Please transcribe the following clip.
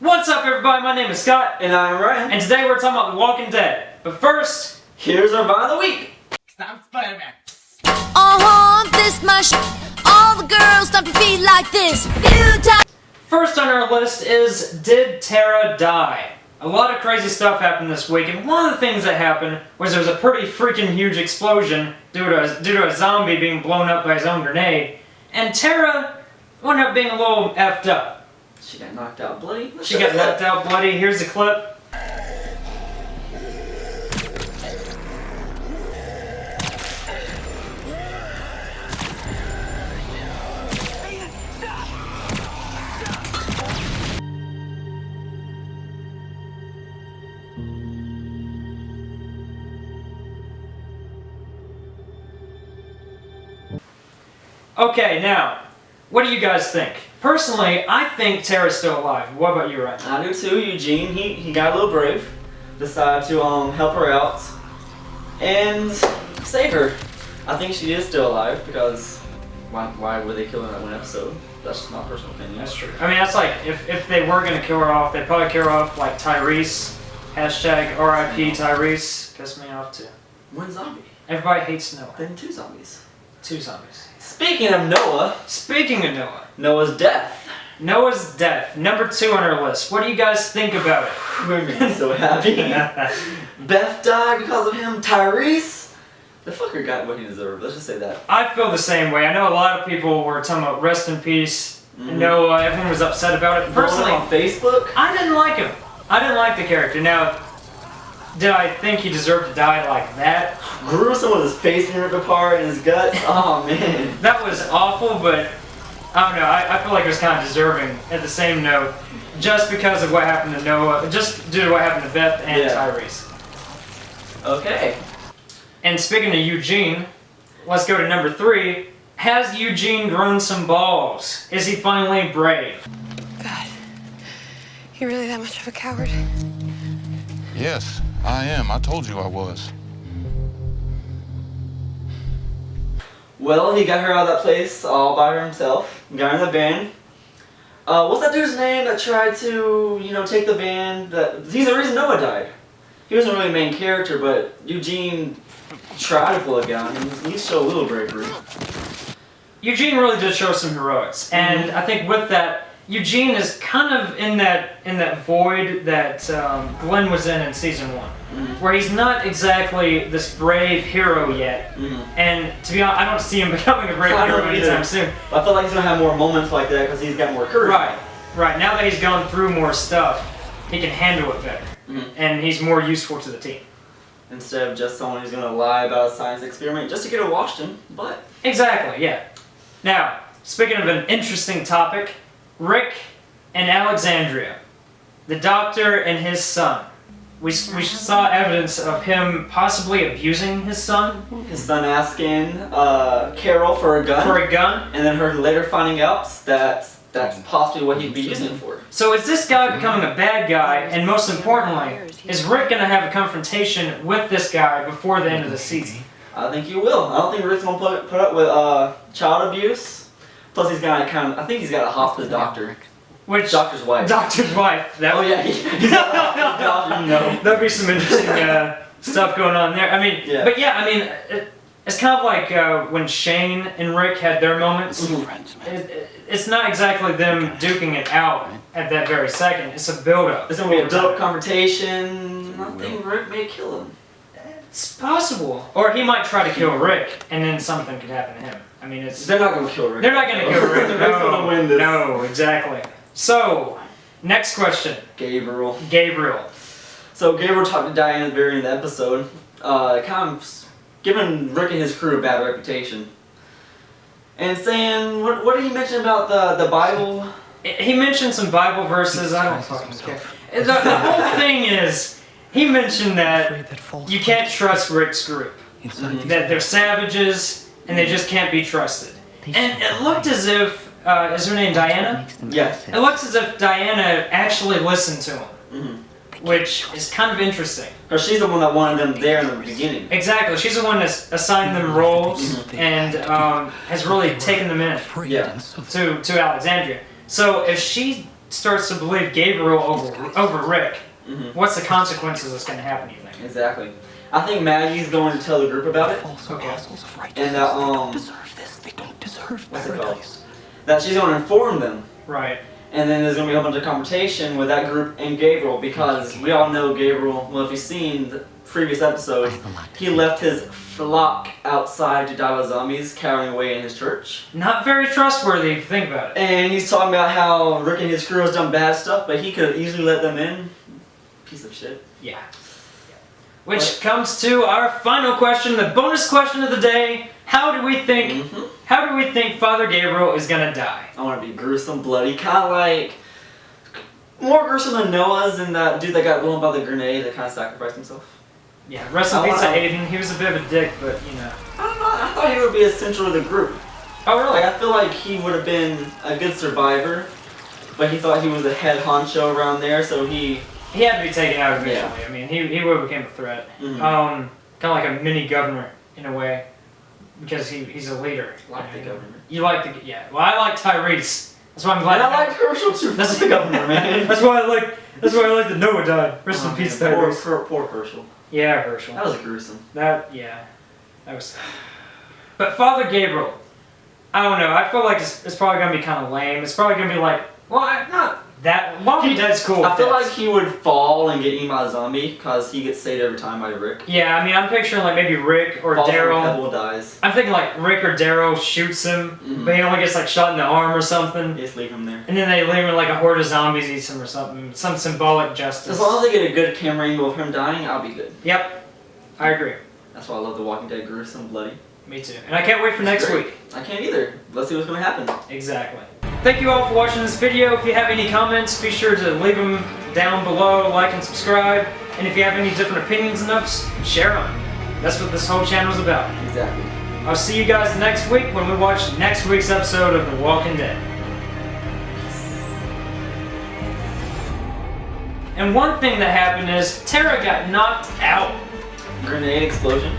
What's up, everybody? My name is Scott. And I'm Ryan. And today we're talking about The Walking Dead. But first, here's our Vine of the Week. Stop Spider-Man. This my all the girls stomp your feet like this. First on our list is, did Tara die? A lot of crazy stuff happened this week, and one of the things that happened was there was a pretty freaking huge explosion due to a zombie being blown up by his own grenade, and Tara wound up being a little effed up. She got knocked out bloody. She got knocked out bloody. Here's the clip. Okay, now, what do you guys think? Personally, I think Tara's still alive. What about you, Ryan? I do too. Eugene, he got a little brave. Decided to help her out and save her. I think she is still alive because why would they kill her in that one episode? That's just my personal opinion. That's true. I mean, that's like, if they were going to kill her off, they'd probably kill her off like Tyrese. Hashtag RIP Tyrese. Pissed me off too. One zombie. Everybody hates Noah. Then two zombies. Two zombies. Speaking of Noah. Speaking of Noah. Noah's death. Noah's death. Number 2 on our list. What do you guys think about it? We're being so happy. Beth died because of him. Tyrese. The fucker got what he deserved. Let's just say that. I feel the same way. I know a lot of people were talking about rest in peace. Noah. Everyone was upset about it. Personally, on Facebook, I didn't like him. I didn't like the character. Now, did I think he deserved to die like that? gruesome with his face being ripped apart and his guts. Oh man. That was awful, but I don't know. I feel like it was kind of deserving at the same note, just because of what happened to Noah, just due to what happened to Beth and Tyrese. Okay. And speaking of Eugene, let's go to number 3. Has Eugene grown some balls? Is he finally brave? God, you're really that much of a coward? Yes, I am. I told you I was. Well, he got her out of that place all by himself. Got her in the van. What's that dude's name that tried to, take the van? He's the reason Noah died. He wasn't really a main character, but Eugene tried to pull a gun, and he showed a little bravery. Eugene really did show some heroics, and I think with that, Eugene is kind of in that void that Glenn was in season 1, where he's not exactly this brave hero yet. And to be honest, I don't see him becoming a brave hero anytime soon. I feel like he's gonna have more moments like that because he's got more courage. Right. Now that he's gone through more stuff, he can handle it better, and he's more useful to the team. Instead of just someone who's gonna lie about a science experiment just to get it washed in, but exactly, yeah. Now, speaking of an interesting topic. Rick and Alexandria, the doctor and his son. We saw evidence of him possibly abusing his son. His son asking Carol for a gun. And then her later finding out that that's possibly what he'd be using it for. So is this guy becoming a bad guy? And most importantly, is Rick going to have a confrontation with this guy before the end of the season? I think he will. I don't think Rick's going to put up with child abuse. Plus, he's got I think he's got a hospice doctor. Which doctor's wife? Doctor's wife. He's got a hospice doctor. There'd be some interesting stuff going on there. I mean, but yeah, I mean, it's kind of like when Shane and Rick had their moments. It's not exactly them duking it out at that very second. It's a build-up. It's gonna be a build-up confrontation. I think Rick may kill him. It's possible, or he might try to kill Rick, and then something could happen to him. I mean, they're not gonna kill Rick. They're not gonna kill Rick. Rick's gonna win this. No, exactly. So, next question. Gabriel. So Gabriel talked to Diane at the very end of the episode, kind of giving Rick and his crew a bad reputation, and saying, what did he mention about the Bible? He mentioned some Bible verses. I don't fucking care. The whole thing is, he mentioned that you can't trust Rick's group. That they're savages. And they just can't be trusted. And it looked as if, is her name Diana? Yes. It looks as if Diana actually listened to him. Which is kind of interesting. Or she's the one that wanted them there in the beginning. Exactly. She's the one that's assigned them roles and has really taken them in to Alexandria. So if she starts to believe Gabriel over Rick, Mhm. what's the consequences that's going to happen, you think? Exactly. I think Maggie's going to tell the group about it. Okay. And that, what's it called? That she's going to inform them. Right. And then there's going to be a bunch of confrontation with that group and Gabriel, because we all know Gabriel, well, if you've seen the previous episodes, he left his flock outside to die with zombies carrying away in his church. Not very trustworthy if you think about it. And he's talking about how Rick and his crew has done bad stuff, but he could have easily let them in. Piece of shit. Yeah. Which comes to our final question, the bonus question of the day. How do we think Father Gabriel is gonna die? I want to be gruesome, bloody, kind of like more gruesome than Noah's and that dude that got blown by the grenade that kind of sacrificed himself. Yeah, rest in peace to Aiden. He was a bit of a dick, but you know. I don't know. I thought he would be essential to the group. Oh really? Like, I feel like he would have been a good survivor, but he thought he was the head honcho around there, so he had to be taken out eventually. Yeah. I mean, he would have became a threat. Mhm. Kind of like a mini governor in a way, because he's a leader. like the governor. You like the Well, I like Tyrese. That's why I'm glad. And I like Herschel too. That's the governor, man. That's why I like that Noah died. Rest in peace, Tyrese. Poor Herschel. Yeah, Herschel. That was gruesome. That was. But Father Gabriel, I don't know. I feel like it's probably gonna be kind of lame. It's probably gonna be like, well, not that. Walking Dead's cool. I feel like he would fall and get eaten by a zombie because he gets saved every time by Rick. Yeah, I mean, I'm picturing like maybe Rick or Daryl. Pebble dies. I'm thinking like Rick or Daryl shoots him, but he only gets like shot in the arm or something. They just leave him there. And then they leave him like a horde of zombies eats him or something. Some symbolic justice. As long as they get a good camera angle of him dying, I'll be good. Yep, I agree. That's why I love The Walking Dead, gruesome, bloody. Me too. And I can't wait for next week. I can't either. Let's see what's going to happen. Exactly. Thank you all for watching this video. If you have any comments, be sure to leave them down below, like and subscribe. And if you have any different opinions and us, share them. That's what this whole channel is about. Exactly. I'll see you guys next week when we watch next week's episode of The Walking Dead. And one thing that happened is Tara got knocked out. Grenade explosion.